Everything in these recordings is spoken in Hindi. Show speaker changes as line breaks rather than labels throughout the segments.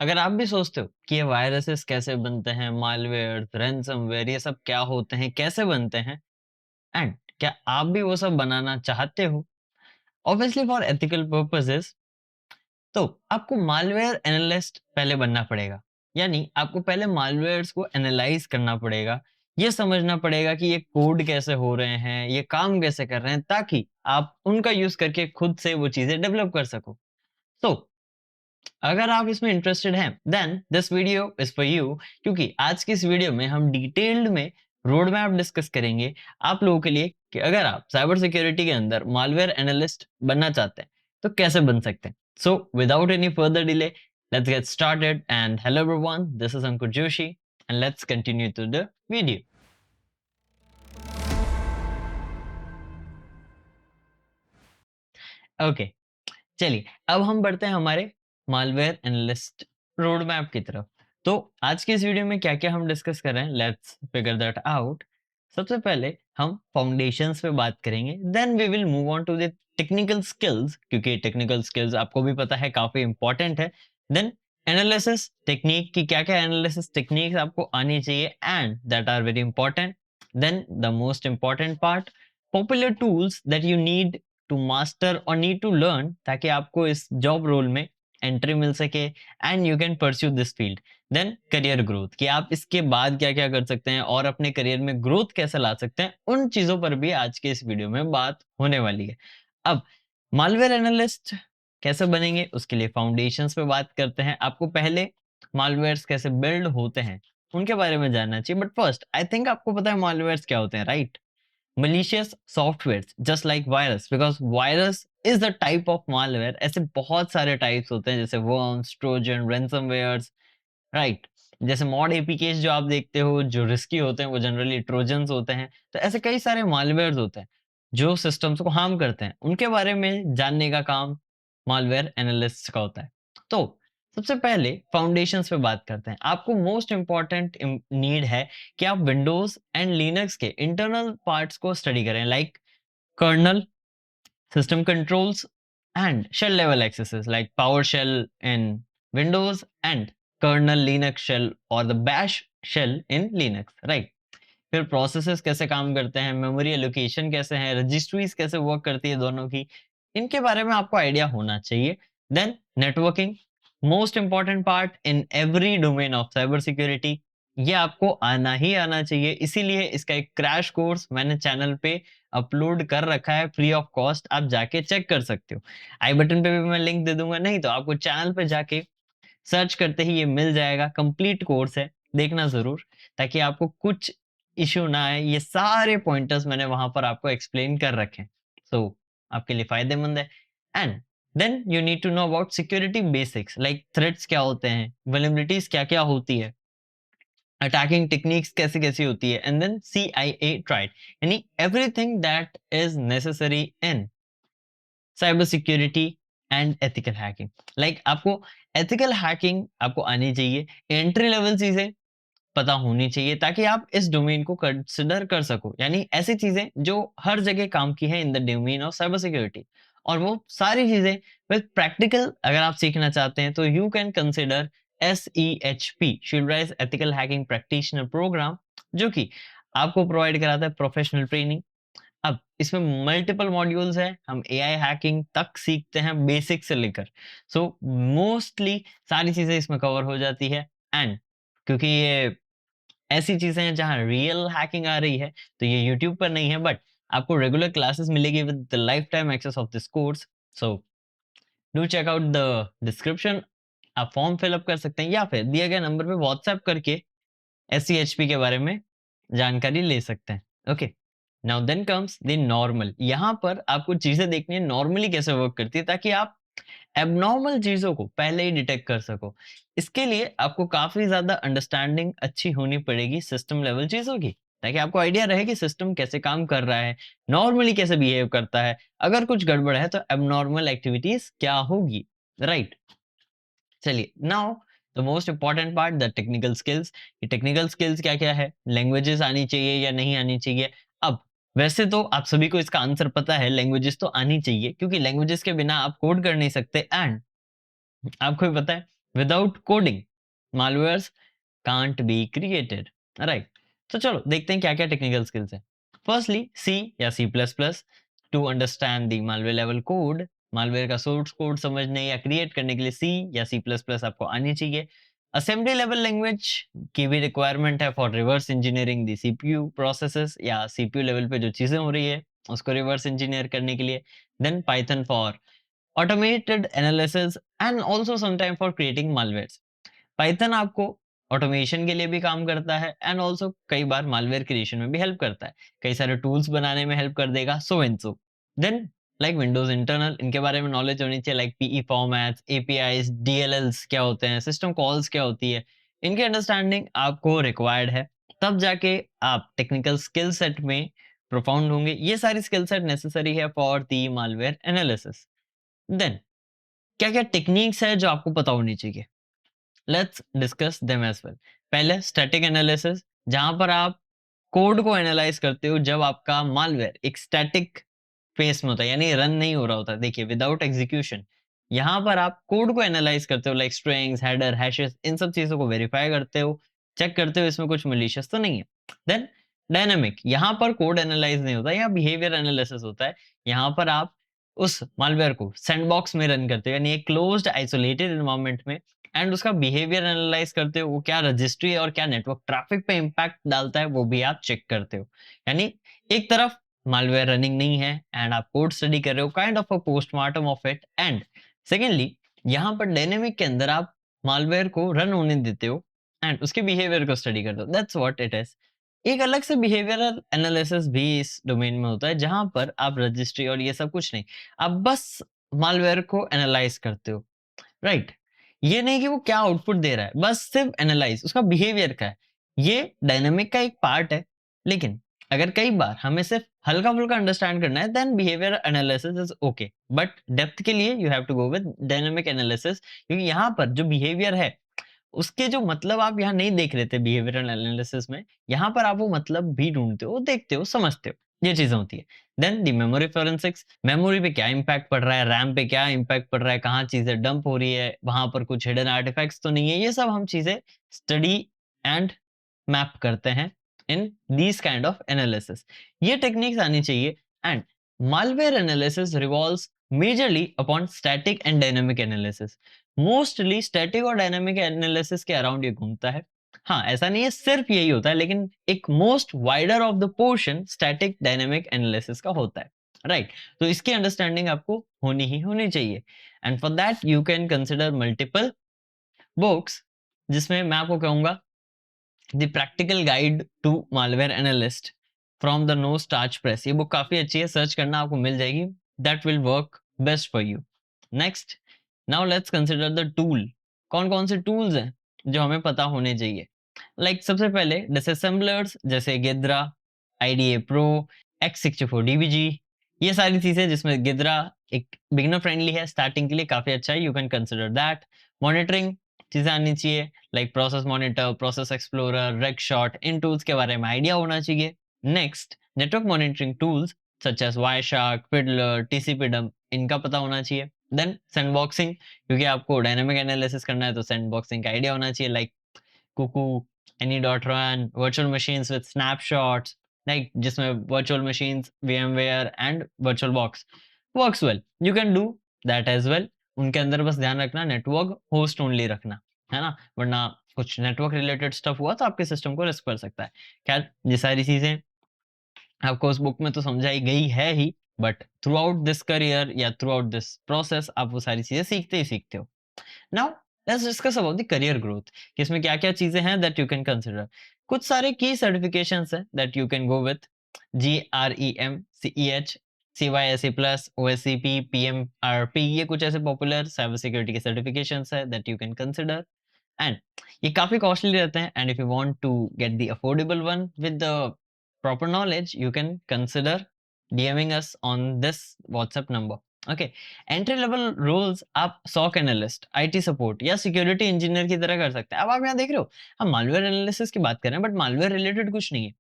अगर आप भी सोचते हो कि ये वायरसेस कैसे बनते हैं, मालवेयर, रैनसमवेयर ये सब क्या होते हैं, कैसे बनते हैं एंड क्या आप भी वो सब बनाना चाहते हो? ऑब्वियसली फॉर एथिकल पर्पसेस तो आपको मालवेयर एनालिस्ट पहले बनना पड़ेगा। यानी आपको पहले मालवेयर्स को एनालाइज़ करना पड़ेगा। ये समझना पड़ेगा कि ये कोड कैसे हो रहे हैं, ये काम कैसे कर रहे हैं ताकि आप उनका यूज़ करके खुद से वो चीज़ें डेवलप कर सको। तो अगर आप इसमें इंटरेस्टेड हैं then this video is for you क्योंकि आज की इस वीडियो में हम डिटेल्ड में रोड मैप डिस्कस करेंगे आप लोगों के लिए कि अगर आप साइबर सिक्योरिटी के अंदर मालवेयर एनालिस्ट बनना चाहते हैं तो कैसे बन सकते हैं। So without any further delay let's get started and hello everyone, this is Ankur Joshi and let's continue to the video. Okay, चलिए अब हम बढ़ते हैं हमारे मालवेयर एनालिस्ट रोड मैप की तरफ। तो आज की इस वीडियो में क्या-क्या हम डिस्कस कर रहे हैं, लेट्स फिगर दैट आउट। सबसे पहले हम फाउंडेशंस पे बात करेंगे, then we will move on to the technical skills क्योंकि टेक्निकल स्किल्स आपको भी पता है काफ़ी इंपॉर्टेंट है। देन एनालिसिस टेक्निक की क्या-क्या एनालिसिस टेक्निक्स आपको आनी चाहिए and that are very important. Then the most important part, popular tools that you need to master और नीड टू लर्न ताकि आपको इस जॉब रोल में एंट्री मिल सके and you can pursue this field. Then career growth कि आप इसके बाद क्या क्या कर सकते हैं और अपने करियर में ग्रोथ कैसे ला सकते हैं, उन चीजों पर भी आज के इस वीडियो में बात होने वाली है। अब मालवेयर एनालिस्ट कैसे बनेंगे उसके लिए फाउंडेशंस पे बात करते हैं। आपको पहले मालवेयर्स कैसे बिल्ड होते हैं उनके बारे में जानना चाहिए, बट फर्स्ट आई थिंक आपको पता है मालवेयर्स क्या होते हैं, right? malicious softwares just like virus because virus is the type of malware। ऐसे बहुत सारे टाइप्स होते हैं जैसे worms, trojan, ransomwares, राइट? जैसे मॉड एपीकेस जो आप देखते हो जो रिस्की होते हैं वो जनरली ट्रोजन्स होते हैं। तो ऐसे कई सारे मालवेयर्स होते हैं जो सिस्टम्स को हार्म करते हैं, उनके बारे में जानने का काम मालवेयर एनालिस्ट का होता है। तो सबसे पहले फाउंडेशंस पे बात करते हैं। आपको मोस्ट इंपॉर्टेंट नीड है कि आप विंडोज एंड लिनक्स के इंटरनल पार्ट्स को स्टडी करें, like kernel, system controls and shell level accesses like PowerShell in Windows and kernel Linux shell or the bash shell in Linux, right? फिर प्रोसेसेस कैसे काम करते हैं, मेमोरी एलोकेशन कैसे है, रजिस्ट्रीज कैसे वर्क करती है दोनों की, इनके बारे में आपको आइडिया होना चाहिए। Then networking, most important part in every domain of cyber security, ये आपको आना ही आना चाहिए। इसीलिए इसका एक क्रैश कोर्स मैंने चैनल पे अपलोड कर रखा है फ्री ऑफ कॉस्ट, आप जाके चेक कर सकते हो। आई बटन पे भी मैं लिंक दे दूंगा, नहीं तो आपको चैनल पे जाके सर्च करते ही ये मिल जाएगा। कंप्लीट कोर्स है, देखना ज़रूर ताकि आपको कुछ इश्यू ना आए। ये सारे पॉइंटर्स मैंने वहाँ पर आपको एक्सप्लेन कर रखे हैं। सो आपके लिए फ़ायदेमंद है। And then you need to know about security basics like threats क्या होते हैं, वल्नरेबिलिटीज़ क्या-क्या होती है, अटैकिंग टेक्निक्स कैसी-कैसी होती है एंड देन CIA ट्राइड, यानी everything that is necessary in cyber security and ethical hacking. Like आपको एथिकल हैकिंग आपको आनी चाहिए, एंट्री लेवल चीजें पता होनी चाहिए ताकि आप इस डोमेन को कंसिडर कर सको, यानी ऐसी चीजें जो हर जगह काम की है इन the domain of cyber security. और वो सारी चीजें विद प्रैक्टिकल अगर आप सीखना चाहते हैं तो you can consider SEHP, Shield Rise ethical hacking practitioner program, जो कि आपको प्रोवाइड कराता है प्रोफेशनल ट्रेनिंग। अब इसमें मल्टीपल मॉड्यूल्स हैं, हम एआई हैकिंग तक सीखते हैं बेसिक से लेकर। सो मोस्टली सारी चीजें इसमें कवर हो जाती है। एंड क्योंकि ये ऐसी चीजें हैं जहाँ रियल हैकिंग आ रही है तो ये यूट्यूब पर नहीं है, बट आपको रेगुलर क्लासेस मिलेगी with the life time access of this course. So do check out the description, आप फॉर्म फिलअप कर सकते हैं या फिर दिए गए नंबर पे व्हाट्सएप करके SCHP के बारे में जानकारी ले सकते हैं। Okay, now then comes the normal. यहाँ पर आपको चीजें देखनी है नॉर्मली कैसे वर्क करती है ताकि आप एबनॉर्मल चीजों को पहले ही डिटेक्ट कर सको। इसके लिए आपको काफी ज्यादा अंडरस्टैंडिंग अच्छी होनी पड़ेगी सिस्टम लेवल चीजों की, ताकि आपको आइडिया रहे कि सिस्टम कैसे काम कर रहा है, नॉर्मली कैसे बिहेव करता है, अगर कुछ गड़बड़ है तो एबनॉर्मल एक्टिविटीज क्या होगी, राइट? चलिए now the most important part, the technical skills. ये टेक्निकल स्किल्स क्या क्या है, लैंग्वेजेस आनी चाहिए या नहीं आनी चाहिए? अब वैसे तो आप सभी को इसका आंसर पता है, लैंग्वेजेस तो आनी चाहिए क्योंकि लैंग्वेजेस के बिना आप कोड कर नहीं सकते। एंड आपको भी पता है without coding malwares can't be created, right. तो चलो देखते हैं क्या क्या टेक्निकल स्किल्स है। फर्स्टली सी या C plus plus to understand the malware level code. Malware का सोर्स कोड समझने या क्रिएट करने के लिए सी या सी प्लस प्लस आपको आनी चाहिए। असेंबली लेवल लैंग्वेज की भी रिक्वायरमेंट है for reverse engineering the CPU processes, या सीपीयू लेवल पे जो चीजें हो रही है उसको रिवर्स इंजीनियर करने के लिए। Then Python for automated analysis and also sometime for creating malwares. Python आपको ऑटोमेशन के लिए भी काम करता है एंड ऑल्सो कई बार मालवेयर क्रिएशन में भी हेल्प करता है, कई सारे टूल्स बनाने में हेल्प कर देगा, so and so. Then like Windows internal, इनके बारे में नॉलेज होनी चाहिए, like PE formats, APIs, DLLs क्या होते हैं, सिस्टम कॉल्स क्या होती है, इनकी अंडरस्टैंडिंग आपको रिक्वायर्ड है। तब जाके आप टेक्निकल स्किल सेट में प्रोफाउंड होंगे। ये सारी स्किल सेट नेसेसरी है for the malware analysis. Then क्या क्या टेक्निक्स है जो आपको पता होनी चाहिए, let's discuss them as well. पहले स्टैटिक एनालिसिस, जहां पर आप कोड को एनालाइज करते हो जब आपका मालवेयर एक स्टैटिक फेस में होता है, यानी रन नहीं हो रहा होता। देखिए विदाउट एग्जीक्यूशन, यहाँ पर आप कोड को एनालाइज करते हो, लाइक स्ट्रिंग्स, हेडर, हैशेस, इन सब चीजों को वेरीफाई करते हो, चेक करते हो इसमें कुछ मलिशियस तो नहीं है। देन डायनामिक, यहाँ पर कोड एनालाइज नहीं होता, यहाँ बिहेवियर एनालिसिस होता है। यहाँ पर आप उस मालवेयर को सैंडबॉक्स में रन करते हो, यानी एक क्लोज्ड आइसोलेटेड एनवायरनमेंट में, एंड उसका बिहेवियर एनालाइज करते हो, वो क्या रजिस्ट्री और क्या नेटवर्क ट्रैफिक पे इंपैक्ट डालता है वो भी आप चेक करते हो। यानी एक तरफ मालवेयर रनिंग नहीं है एंड आप कोड स्टडी कर रहे हो, kind of a postmortem of it. And secondly यहाँ पर डायनेमिक के अंदर आप मालवेयर को रन होने देते हो एंड उसके बिहेवियर को स्टडी करते हो, दैट्स व्हाट इट इज। एक अलग से बिहेवियरल एनालिसिस भी इस डोमेन में होता है, जहां पर आप रजिस्ट्री और ये सब कुछ नहीं, आप बस मालवेयर को एनालाइज करते हो, राइट। ये नहीं कि वो क्या आउटपुट दे रहा है, बस सिर्फ एनालाइज उसका बिहेवियर का है। ये डायनामिक का एक पार्ट है, लेकिन अगर कई बार हमें सिर्फ हल्का फुल्का अंडरस्टैंड करना है then behaviour analysis is okay, but depth के लिए you have to go with dynamic analysis, क्योंकि यहाँ पर जो बिहेवियर है उसके जो मतलब आप यहाँ नहीं देख रहे थे बिहेवियरल एनालिसिस में, यहाँ पर आप वो मतलब भी ढूंढते हो, देखते हो, समझते हो, ये चीजें होती है। Then the memory forensics, memory पे क्या इंपैक्ट पड़ रहा है, रैम पे क्या इंपैक्ट पड़ रहा है, कहाँ चीजें डंप हो रही है, वहां पर कुछ हिडन आर्टिफैक्ट्स तो नहीं है, ये सब हम चीजें स्टडी एंड मैप करते हैं in these kind of analysis. ये टेक्निक्स आनी चाहिए। And malware analysis revolves majorly upon static and dynamic analysis, mostly static और डायनामिक एनालिसिस के अराउंड ये घूमता है। हाँ, ऐसा नहीं है सिर्फ यही होता है, लेकिन एक most wider of the portion static dynamic analysis का होता है, राइट। तो इसकी अंडरस्टैंडिंग आपको होनी ही होनी चाहिए। And for that you can consider multiple books, जिसमें मैं आपको कहूंगा the practical guide to malware analyst from the No Starch Press, ये बुक काफी अच्छी है, सर्च करना आपको मिल जाएगी, that will work best for you. Next, now let's consider the tool. कौन कौन से टूल्स हैं जो हमें पता होने चाहिए, लाइक सबसे पहले डिसअसेंबलर्स जैसे गिद्रा, आईडीए प्रो, x64 डीबीजी, ये सारी चीजें, जिसमें गिद्रा एक बिगिनर फ्रेंडली है, स्टार्टिंग के लिए काफी अच्छा है, you can consider that. Monitoring चीजें आनी चाहिए, like process monitor, process explorer, Regshot, इन टूल्स के बारे में आइडिया होना चाहिए। Next, network monitoring tools such as Wireshark, Fiddler, tcpdump, इनका पता होना चाहिए। देन सैंडबॉक्सिंग, क्योंकि आपको डायनामिक एनालिसिस करना है तो सैंडबॉक्सिंग का आइडिया होना चाहिए, like Cuckoo, Any.run, virtual machines with snapshots, like जिसमें virtual machines, VMware and VirtualBox works well. You can do that as well. उनके अंदर बस ध्यान रखना नेटवर्क होस्ट ओनली रखना, है ना, वरना कुछ नेटवर्क रिलेटेड स्टफ हुआ तो आपके सिस्टम को रिस्क कर सकता है। खैर, ये सारी चीजें आपको उस बुक में तो समझाई गई है ही, but throughout this career या थ्रू आउट दिस प्रोसेस आप वो सारी चीजें सीखते ही सीखते हो। Now let's discuss about the career growth, कि इसमें क्या-क्या चीजें हैं दैट यू कैन कंसीडर। कुछ सारे की सर्टिफिकेशंस हैं that you can go with, GREM, CEH, CYSE plus, OSCP, PMRP, ये कुछ ऐसे पॉपुलर साइबर सिक्योरिटी के सर्टिफिकेशंस है that you can consider. And ये काफी कॉस्टली रहते हैं, and if you want to get the affordable one with the proper knowledge you can consider DMing us on this WhatsApp number. Okay, entry level roles आप सॉक एनालिस्ट, आईटी सपोर्ट या सिक्योरिटी इंजीनियर की तरह कर सकते हैं। अब आप यहाँ देख रहे हो हम मालवेयर एनालिसिस की बात कर रहे हैं, बट मालवेयर रिलेटेड कुछ नहीं है।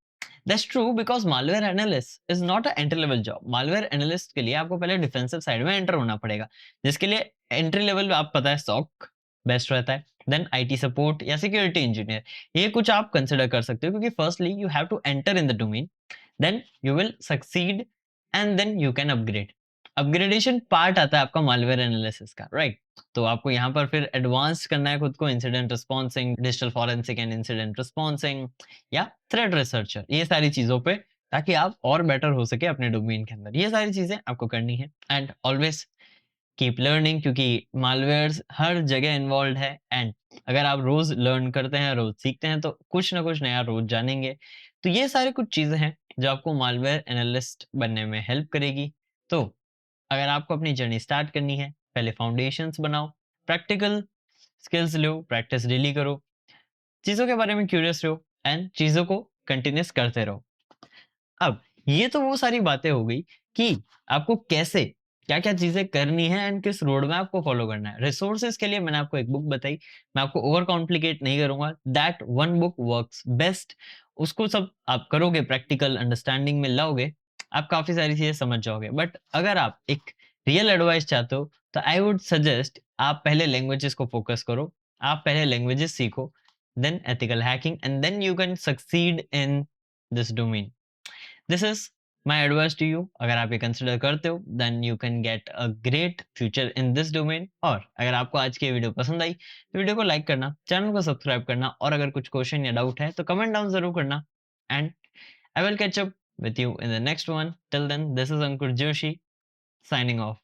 That's true, because malware analyst is not a entry level job. Malware analyst के लिए आपको पहले डिफेंसिव साइड में एंटर होना पड़ेगा, जिसके लिए एंट्री लेवल आप पता है सॉक बेस्ट रहता है, देन आईटी सपोर्ट या सिक्योरिटी इंजीनियर, ये कुछ आप कंसिडर कर सकते हो, क्योंकि firstly you have to enter in the domain, then you will succeed and then you can upgrade. Upgradation part आता है आपका मालवेयर एनालिसिस का, राइट? तो आपको यहाँ पर फिर एडवांस करना है खुद को, incident responding, digital forensic and incident responding, या थ्रेट रिसर्चर, ये सारी चीजों पे, ताकि आप और बेटर हो सके अपने डोमेन के अंदर। ये सारी चीजें आपको करनी है, एंड ऑलवेज कीप लर्निंग, क्योंकि मालवेयर्स हर जगह इन्वॉल्व है, एंड अगर आप रोज लर्न करते हैं, रोज सीखते हैं, तो कुछ ना कुछ नया रोज जानेंगे। तो ये सारी कुछ चीजें हैं जो आपको मालवेयर एनालिस्ट बनने में हेल्प करेगी। तो अगर आपको अपनी जर्नी स्टार्ट करनी है, पहले फाउंडेशंस बनाओ, प्रैक्टिकल स्किल्स लो, प्रैक्टिस डेली करो, चीज़ों के बारे में क्यूरियस रहो, एंड चीज़ों को कंटिन्यूअस करते रहो। अब ये तो वो सारी बातें हो गई कि आपको कैसे क्या-क्या चीज़ें करनी है एंड किस रोड मैप को फॉलो करना है। रिसोर्सेज़ के लिए मैंने आपको एक बुक बताई, मैं आपको ओवर कॉम्प्लिकेट नहीं करूँगा, that one book works best. उसको सब आप करोगे, प्रैक्टिकल अंडरस्टैंडिंग में लाओगे, आप काफ़ी सारी चीज़ें समझ जाओगे। बट अगर आप एक रियल एडवाइस चाहते हो, तो आई वुड सजेस्ट आप पहले लैंग्वेजेज़ को फोकस करो, आप पहले लैंग्वेजेज़ सीखो, then ethical hacking, and then you can succeed in this domain. This is my advice to you. अगर आप ये कंसिडर करते हो, then you can get a great future in this domain. और अगर आपको आज की वीडियो पसंद आई, तो वीडियो को लाइक करना, चैनल को सब्सक्राइब करना, और अगर कुछ क्वेश्चन या डाउट है तो कमेंट डाउन जरूर करना, and I will catch up with you in the next one. Till then, this is Ankur Joshi signing off.